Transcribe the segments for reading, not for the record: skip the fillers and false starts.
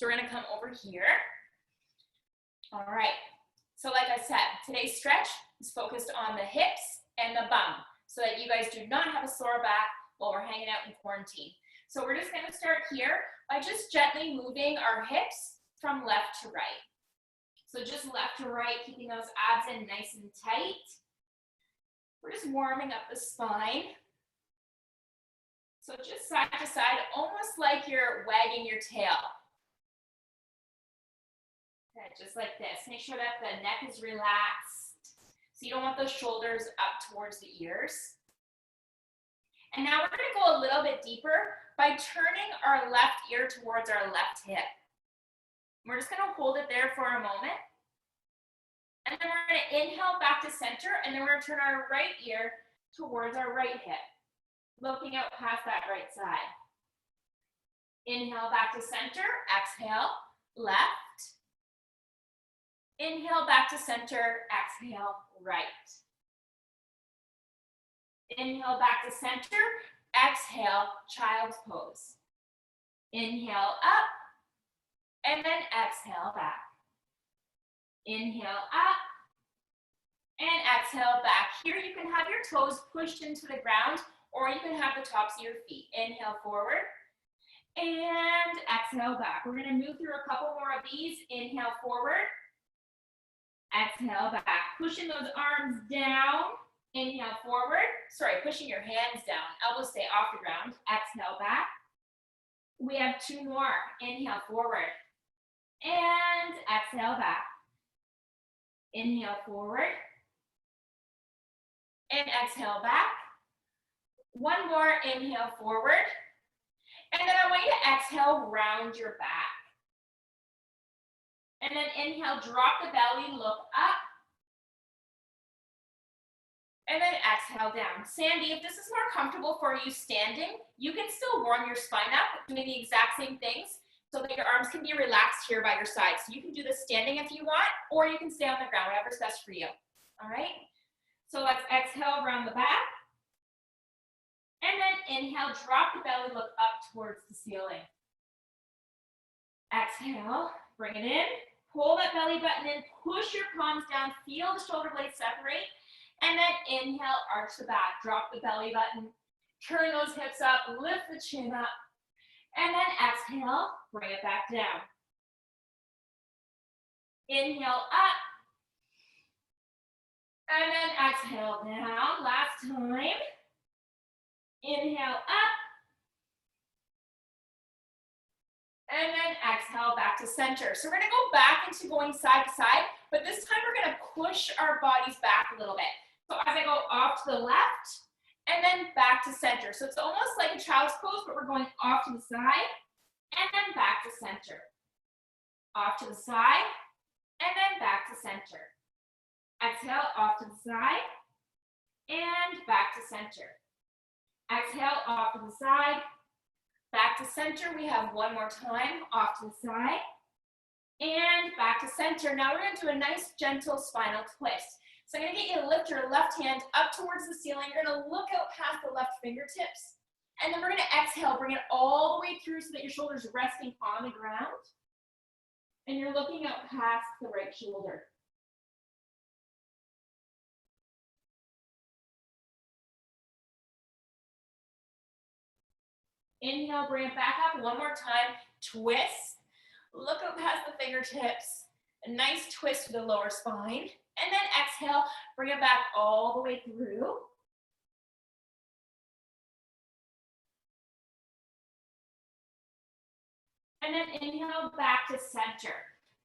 So we're gonna come over here. All right, so like I said, today's stretch is focused on the hips and the bum so that you guys do not have a sore back while we're hanging out in quarantine. So we're just gonna start here by just gently moving our hips from left to right. So just left to right, keeping those abs in nice and tight. We're just warming up the spine. So just side to side, almost like you're wagging your tail. Okay, just like this. Make sure that the neck is relaxed. So you don't want those shoulders up towards the ears. And now we're gonna go a little bit deeper by turning our left ear towards our left hip. We're just gonna hold it there for a moment. And then we're gonna inhale back to center, and then we're gonna turn our right ear towards our right hip, looking out past that right side. Inhale back to center, exhale, left. Inhale back to center, exhale, right. Inhale back to center, exhale, child's pose. Inhale up, and then exhale back. Inhale up, and exhale back. Here you can have your toes pushed into the ground, or you can have the tops of your feet. Inhale forward, and exhale back. We're gonna move through a couple more of these. Inhale forward, exhale back. Pushing those arms down, inhale forward. Sorry, pushing your hands down. Elbows stay off the ground. Exhale back. We have two more. Inhale forward, and exhale back. Inhale forward, and exhale back. One more, inhale forward. And then I want you to exhale, round your back. And then inhale, drop the belly, look up. And then exhale down. Sandy, if this is more comfortable for you standing, you can still warm your spine up, doing the exact same things so that your arms can be relaxed here by your side. So you can do this standing if you want, or you can stay on the ground, whatever's best for you. All right? So let's exhale, round the back. And then inhale, drop the belly, look up towards the ceiling. Exhale, bring it in. Pull that belly button in, push your palms down, feel the shoulder blades separate. And then inhale, arch the back, drop the belly button, turn those hips up, lift the chin up. And then exhale, bring it back down. Inhale up. And then exhale down. Last time. Inhale up. And then exhale back to center. So we're gonna go back into going side to side, but this time we're gonna push our bodies back a little bit. So as I go off to the left, and then back to center. So it's almost like a child's pose, but we're going off to the side, and then back to center. Off to the side, and then back to center. Exhale, off to the side, and back to center. Exhale, off to the side, back to center. We have one more time, off to the side, and back to center. Now we're gonna do a nice gentle spinal twist. So I'm gonna get you to lift your left hand up towards the ceiling. You're gonna look out past the left fingertips. And then we're gonna exhale, bring it all the way through so that your shoulder's resting on the ground. And you're looking out past the right shoulder. Inhale, bring it back up one more time. Twist. Look out past the fingertips. A nice twist to the lower spine. And then exhale, bring it back all the way through. And then inhale back to center.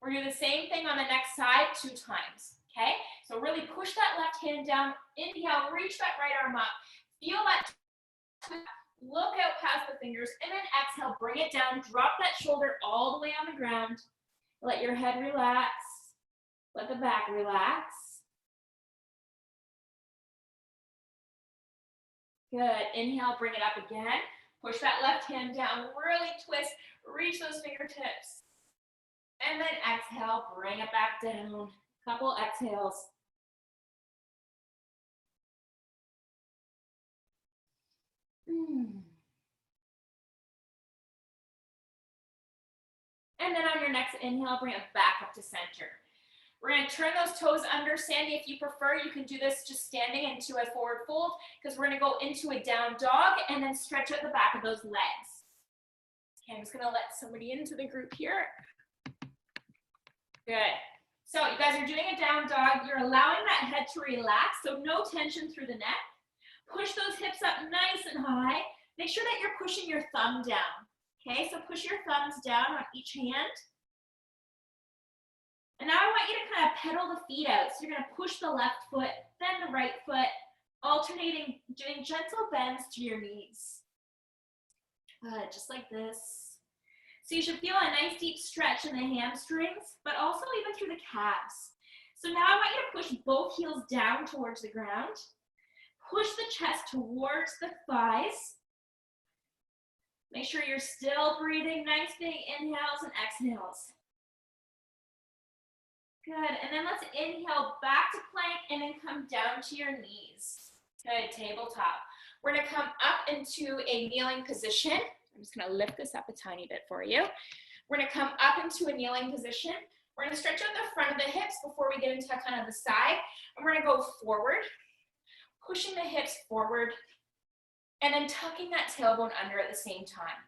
We're gonna do the same thing on the next side 2 times, okay? So really push that left hand down. Inhale, reach that right arm up. Feel that, look out past the fingers, and then exhale, bring it down. Drop that shoulder all the way on the ground. Let your head relax. Let the back relax. Good. Inhale, bring it up again. Push that left hand down. Really twist. Reach those fingertips. And then exhale, bring it back down. Couple exhales. And then on your next inhale, bring it back up to center. We're going to turn those toes under. Sandy, if you prefer, you can do this just standing into a forward fold, because we're going to go into a down dog and then stretch out the back of those legs. Okay, I'm just going to let somebody into the group here. Good. So you guys are doing a down dog. You're allowing that head to relax, so no tension through the neck. Push those hips up nice and high. Make sure that you're pushing your thumb down. Okay, so push your thumbs down on each hand. And now I want you to kind of pedal the feet out. So you're going to push the left foot, then the right foot, alternating, doing gentle bends to your knees. Good, just like this. So you should feel a nice deep stretch in the hamstrings, but also even through the calves. So now I want you to push both heels down towards the ground. Push the chest towards the thighs. Make sure you're still breathing. Nice big inhales and exhales. Good, and then let's inhale back to plank and then come down to your knees. Good, tabletop. We're gonna come up into a kneeling position. I'm just gonna lift this up a tiny bit for you. We're gonna come up into a kneeling position. We're gonna stretch out the front of the hips before we get into kind of the side. And we're gonna go forward, pushing the hips forward, and then tucking that tailbone under at the same time.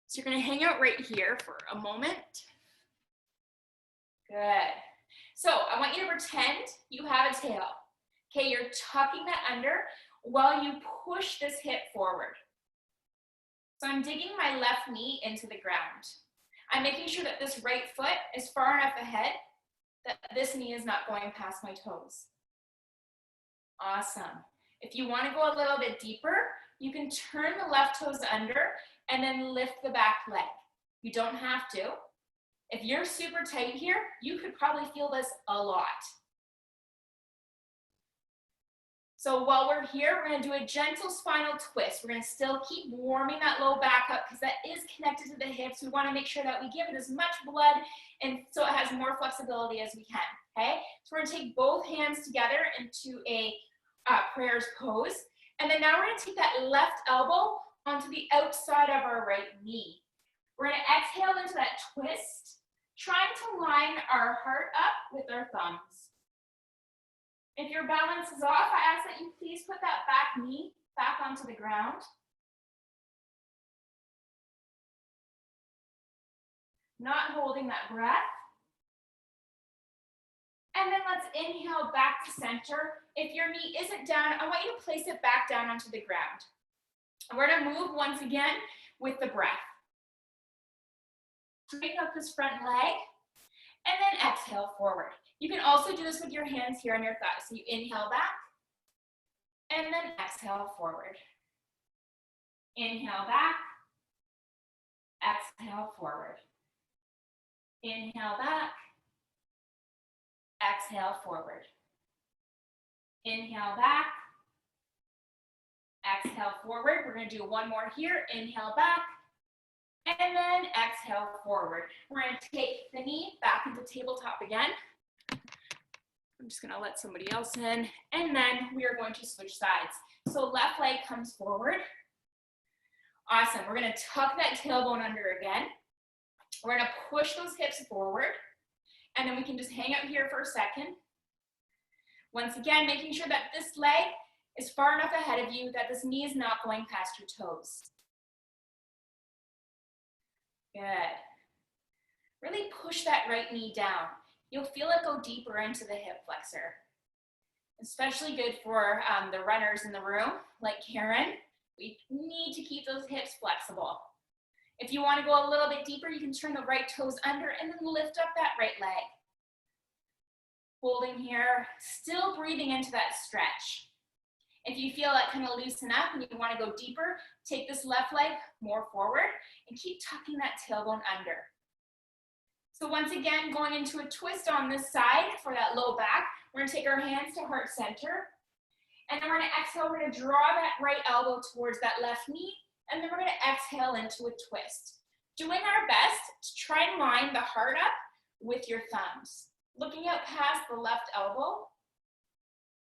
So you're gonna hang out right here for a moment. Good. So I want you to pretend you have a tail. Okay, you're tucking that under while you push this hip forward. So I'm digging my left knee into the ground. I'm making sure that this right foot is far enough ahead that this knee is not going past my toes. Awesome. If you want to go a little bit deeper, you can turn the left toes under and then lift the back leg. You don't have to. If you're super tight here, you could probably feel this a lot. So while we're here, we're gonna do a gentle spinal twist. We're gonna still keep warming that low back up because that is connected to the hips. We wanna make sure that we give it as much blood and so it has more flexibility as we can, okay? So we're gonna take both hands together into a prayers pose. And then now we're gonna take that left elbow onto the outside of our right knee. We're gonna exhale into that twist, trying to line our heart up with our thumbs. If your balance is off, I ask that you please put that back knee back onto the ground. Not holding that breath. And then let's inhale back to center. If your knee isn't down, I want you to place it back down onto the ground. We're gonna move once again with the breath. Straighten up this front leg, and then exhale forward. You can also do this with your hands here on your thighs. So you inhale back, and then exhale forward. Inhale back, exhale forward. Inhale back, exhale forward. Inhale back, exhale forward. We're gonna do one more here. Inhale back, and then exhale forward. We're gonna take the knee back into tabletop again. I'm just gonna let somebody else in. And then we are going to switch sides. So left leg comes forward. Awesome, we're gonna tuck that tailbone under again. We're gonna push those hips forward. And then we can just hang out here for a second. Once again, making sure that this leg is far enough ahead of you that this knee is not going past your toes. Good. Really push that right knee down. You'll feel it go deeper into the hip flexor. Especially good for the runners in the room, like Karen. We need to keep those hips flexible. If you want to go a little bit deeper, you can turn the right toes under and then lift up that right leg. Holding here, still breathing into that stretch. If you feel that kind of loosen up and you want to go deeper, take this left leg more forward and keep tucking that tailbone under. So once again, going into a twist on this side for that low back, we're going to take our hands to heart center. And then we're going to exhale, we're going to draw that right elbow towards that left knee. And then we're going to exhale into a twist. Doing our best to try and line the heart up with your thumbs. Looking out past the left elbow.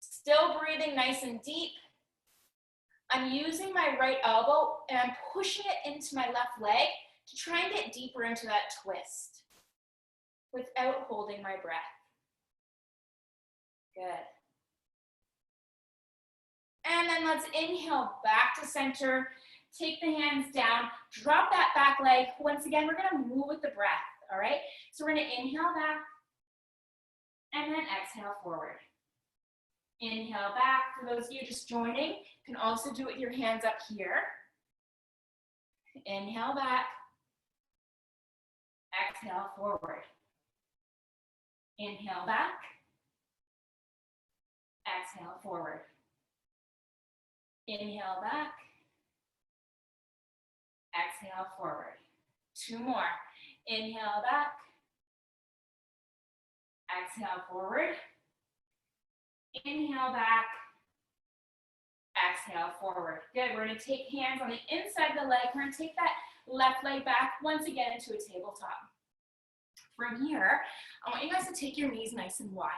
Still breathing nice and deep. I'm using my right elbow and I'm pushing it into my left leg to try and get deeper into that twist without holding my breath. Good. And then let's inhale back to center. Take the hands down, drop that back leg. Once again, we're gonna move with the breath, all right? So we're gonna inhale back and then exhale forward. Inhale back. For those of you just joining, you can also do it with your hands up here. Inhale back, exhale forward. Inhale back, exhale forward. Inhale back, exhale forward. 2 more. Inhale back, exhale forward. Inhale back, exhale forward. Good, we're gonna take hands on the inside of the leg. We're gonna take that left leg back once again into a tabletop. From here, I want you guys to take your knees nice and wide,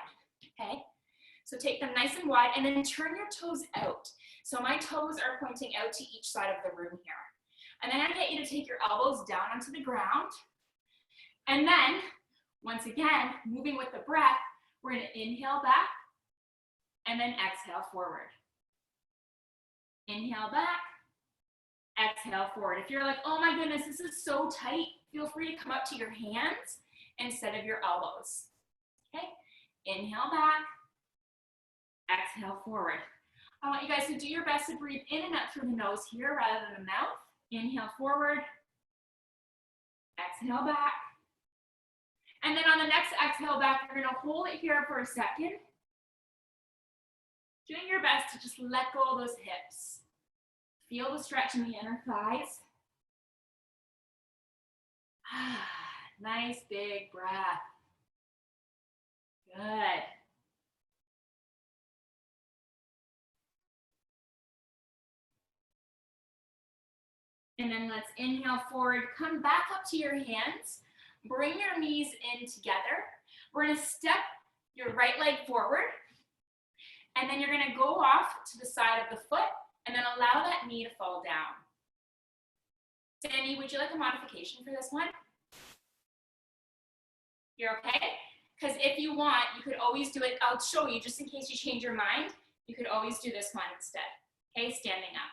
okay? So take them nice and wide and then turn your toes out. So my toes are pointing out to each side of the room here. And then I get you to take your elbows down onto the ground. And then, once again, moving with the breath, we're gonna inhale back and then exhale forward. Inhale back, exhale forward. If you're like, oh my goodness, this is so tight, feel free to come up to your hands instead of your elbows. Okay, inhale back, exhale forward. I want you guys to do your best to breathe in and out through the nose here rather than the mouth. Inhale forward, exhale back. And then on the next exhale back, you're gonna hold it here for a second. Doing your best to just let go of those hips. Feel the stretch in the inner thighs. Nice big breath. Good. And then let's inhale forward, come back up to your hands, bring your knees in together. We're gonna step your right leg forward, and then you're gonna go off to the side of the foot, and then allow that knee to fall down. Sandy, would you like a modification for this one? You're okay? Because if you want, you could always do it, I'll show you, just in case you change your mind, you could always do this one instead. Okay, standing up.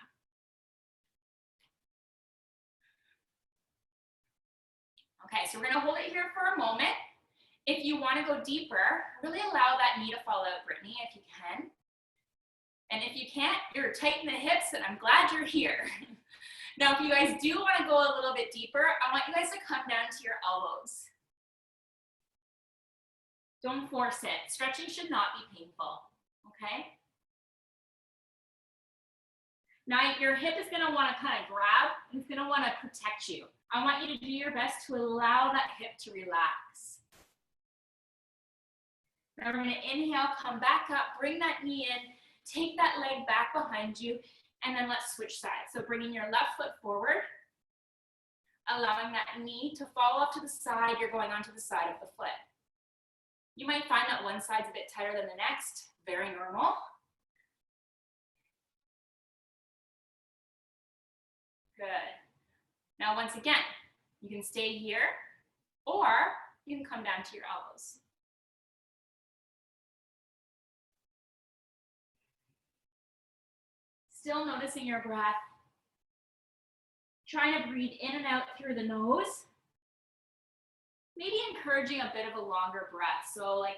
Okay, so we're gonna hold it here for a moment. If you wanna go deeper, really allow that knee to fall out, Brittany, if you can. And if you can't, you're tight in the hips, and I'm glad you're here. Now, if you guys do wanna go a little bit deeper, I want you guys to come down to your elbows. Don't force it. Stretching should not be painful, okay? Now, your hip is gonna wanna kind of grab, and it's gonna wanna protect you. I want you to do your best to allow that hip to relax. Now we're gonna inhale, come back up, bring that knee in, take that leg back behind you, and then let's switch sides. So bringing your left foot forward, allowing that knee to fall off to the side, you're going onto the side of the foot. You might find that one side's a bit tighter than the next, very normal. Good. Now, once again, you can stay here, or you can come down to your elbows. Still noticing your breath. Trying to breathe in and out through the nose. Maybe encouraging a bit of a longer breath. So like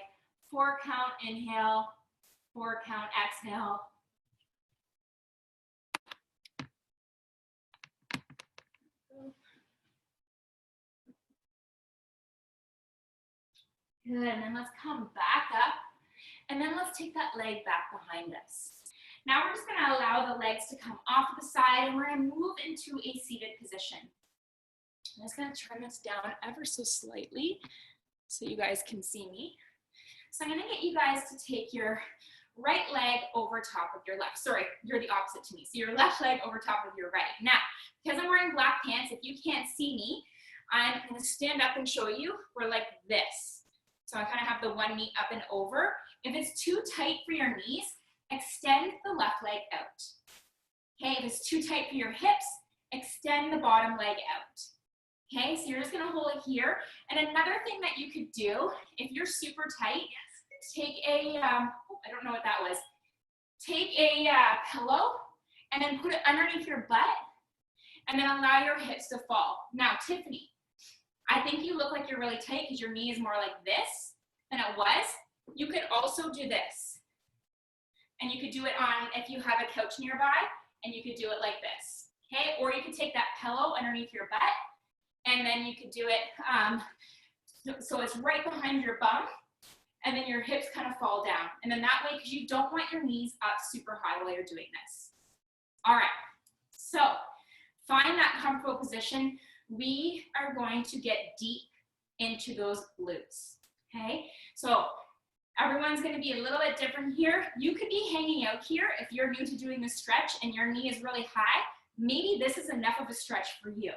4 count inhale, 4 count exhale. Good, and then let's come back up, and then let's take that leg back behind us. Now we're just gonna allow the legs to come off to the side, and we're gonna move into a seated position. I'm just gonna turn this down ever so slightly so you guys can see me. So I'm gonna get you guys to take your right leg over top of your left. Sorry, you're the opposite to me. So your left leg over top of your right. Now, because I'm wearing black pants, if you can't see me, I'm gonna stand up and show you. We're like this. So I kind of have the one knee up and over. If it's too tight for your knees, extend the left leg out. Okay, if it's too tight for your hips, extend the bottom leg out. Okay, so you're just gonna hold it here. And another thing that you could do, if you're super tight, take a, I don't know what that was. Take a pillow and then put it underneath your butt and then allow your hips to fall. Now, Tiffany, I think you look like you're really tight because your knee is more like this than it was. You could also do this. And you could do it on, if you have a couch nearby, and you could do it like this, okay? Or you could take that pillow underneath your butt, and then you could do it so it's right behind your bum, and then your hips kind of fall down. And then that way, because you don't want your knees up super high while you're doing this. All right, so find that comfortable position. We are going to get deep into those glutes, okay? So everyone's gonna be a little bit different here. You could be hanging out here if you're new to doing this stretch and your knee is really high. Maybe this is enough of a stretch for you.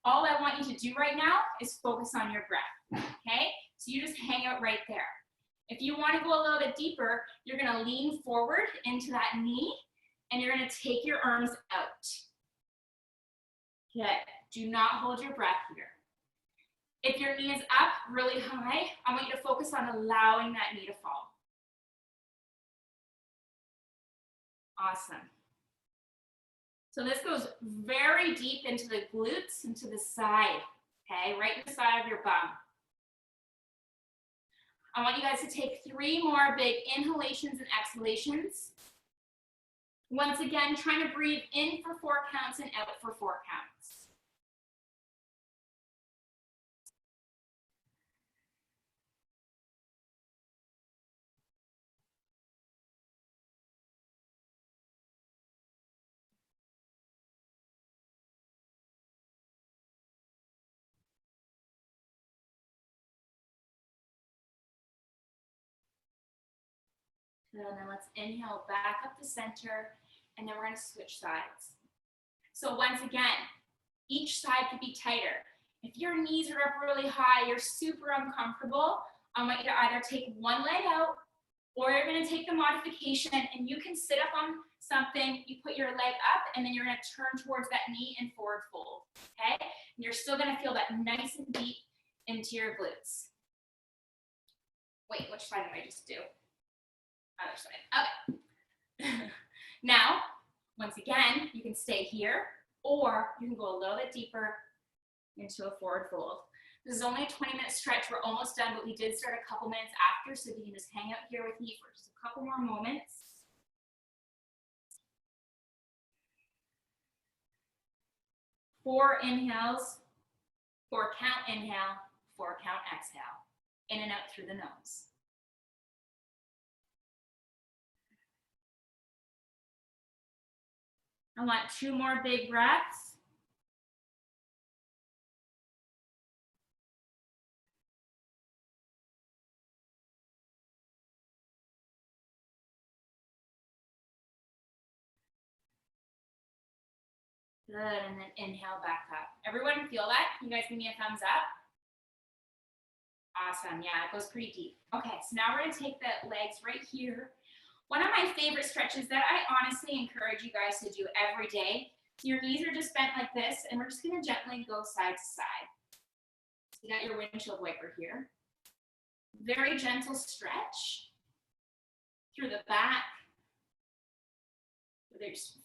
All I want you to do right now is focus on your breath, okay? So you just hang out right there. If you want to go a little bit deeper, you're gonna lean forward into that knee and you're gonna take your arms out. Good. Do not hold your breath here. If your knee is up really high, I want you to focus on allowing that knee to fall. Awesome. So this goes very deep into the glutes, into the side, okay? Right in the side of your bum. I want you guys to take 3 more big inhalations and exhalations. Once again, trying to breathe in for 4 counts and out for 4 counts. Good, and then let's inhale back up the center, and then we're gonna switch sides. So once again, each side could be tighter. If your knees are up really high, you're super uncomfortable, I want you to either take one leg out, or you're gonna take the modification and you can sit up on something, you put your leg up, and then you're gonna turn towards that knee and forward fold, okay? And you're still gonna feel that nice and deep into your glutes. Wait, which side did I just do? Other side, okay. Now, once again, you can stay here, or you can go a little bit deeper into a forward fold. This is only a 20-minute stretch. We're almost done, but we did start a couple minutes after, so you can just hang out here with me for just a couple more moments. Four inhales, 4 count inhale, 4 count exhale. In and out through the nose. I want 2 more big breaths. Good, and then inhale back up. Everyone feel that? Can you guys give me a thumbs up? Awesome, yeah, it goes pretty deep. Okay, so now we're gonna take the legs right here. One of my favorite stretches that I honestly encourage you guys to do every day. Your knees are just bent like this, and we're just gonna gently go side to side. So you got your windshield wiper here. Very gentle stretch through the back,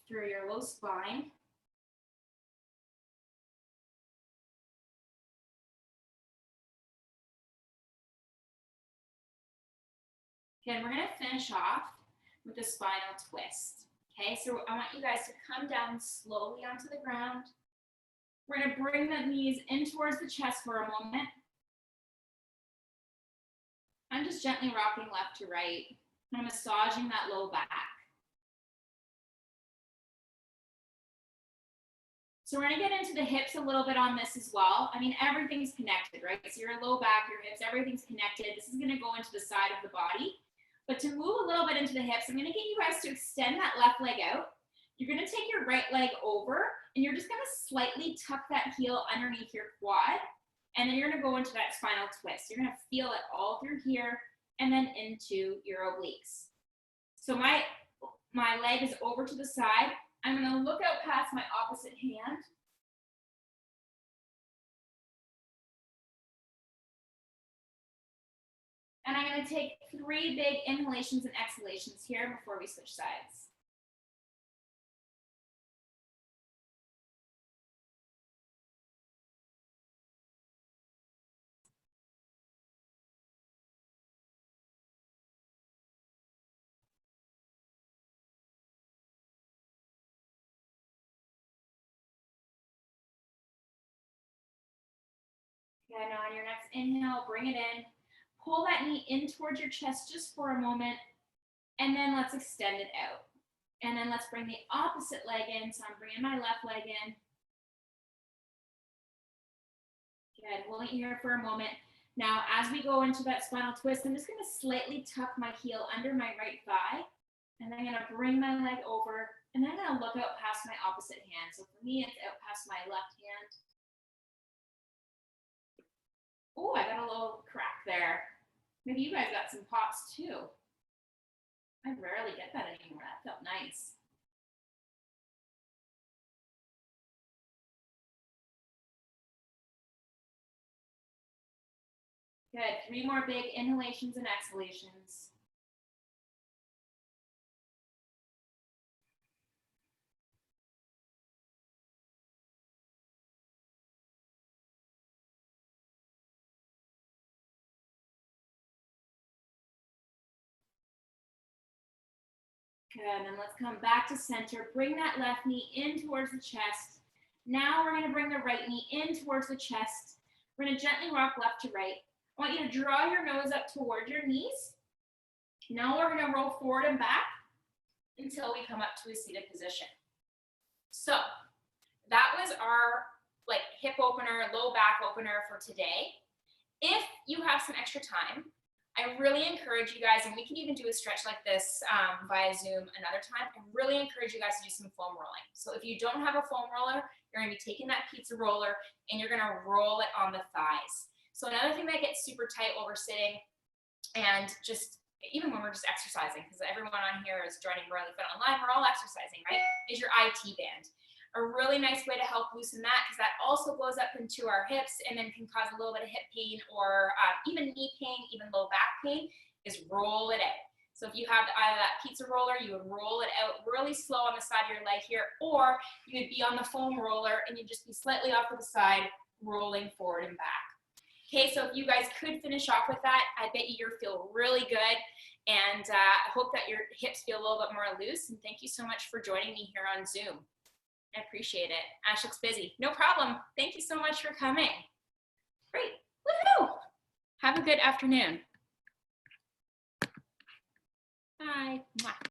through your low spine. Okay, and we're gonna finish off with a spinal twist. Okay, so I want you guys to come down slowly onto the ground. We're gonna bring the knees in towards the chest for a moment. I'm just gently rocking left to right. I'm massaging that low back. So we're gonna get into the hips a little bit on this as well. I mean, everything's connected, right? So your low back, your hips, everything's connected. This is gonna go into the side of the body. But to move a little bit into the hips, I'm gonna get you guys to extend that left leg out. You're gonna take your right leg over, and you're just gonna slightly tuck that heel underneath your quad, and then you're gonna go into that spinal twist. You're gonna feel it all through here, and then into your obliques. So my leg is over to the side. I'm gonna look out past my opposite hand. And I'm going to take 3 big inhalations and exhalations here before we switch sides. Good. On your next inhale, bring it in. Pull that knee in towards your chest just for a moment, and then let's extend it out. And then let's bring the opposite leg in. So I'm bringing my left leg in. Good. Holding it here for a moment. Now, as we go into that spinal twist, I'm just going to slightly tuck my heel under my right thigh, and then I'm going to bring my leg over, and then I'm going to look out past my opposite hand. So for me, it's out past my left hand. Oh, I got a little crack there. Maybe you guys got some pops too. I rarely get that anymore. That felt nice. Good. 3 more big inhalations and exhalations. Good, and then let's come back to center. Bring that left knee in towards the chest. Now we're gonna bring the right knee in towards the chest. We're gonna gently rock left to right. I want you to draw your nose up toward your knees. Now we're gonna roll forward and back until we come up to a seated position. So that was our hip opener, low back opener for today. If you have some extra time, I really encourage you guys, and we can even do a stretch like this via Zoom another time. I really encourage you guys to do some foam rolling. So if you don't have a foam roller, you're gonna be taking that pizza roller and you're gonna roll it on the thighs. So another thing that gets super tight while we're sitting, and just even when we're just exercising, because everyone on here is joining Burly Fit Online, we're all exercising, right? Is your IT band. A really nice way to help loosen that, because that also goes up into our hips and then can cause a little bit of hip pain or even knee pain, even low back pain, is roll it out. So if you have either that pizza roller, you would roll it out really slow on the side of your leg here, or you would be on the foam roller and you'd just be slightly off to the side, rolling forward and back. Okay, so if you guys could finish off with that, I bet you'll feel really good. And I hope that your hips feel a little bit more loose. And thank you so much for joining me here on Zoom. I appreciate it. Ash looks busy. No problem. Thank you so much for coming. Great. Woohoo! Have a good afternoon. Bye. Mwah.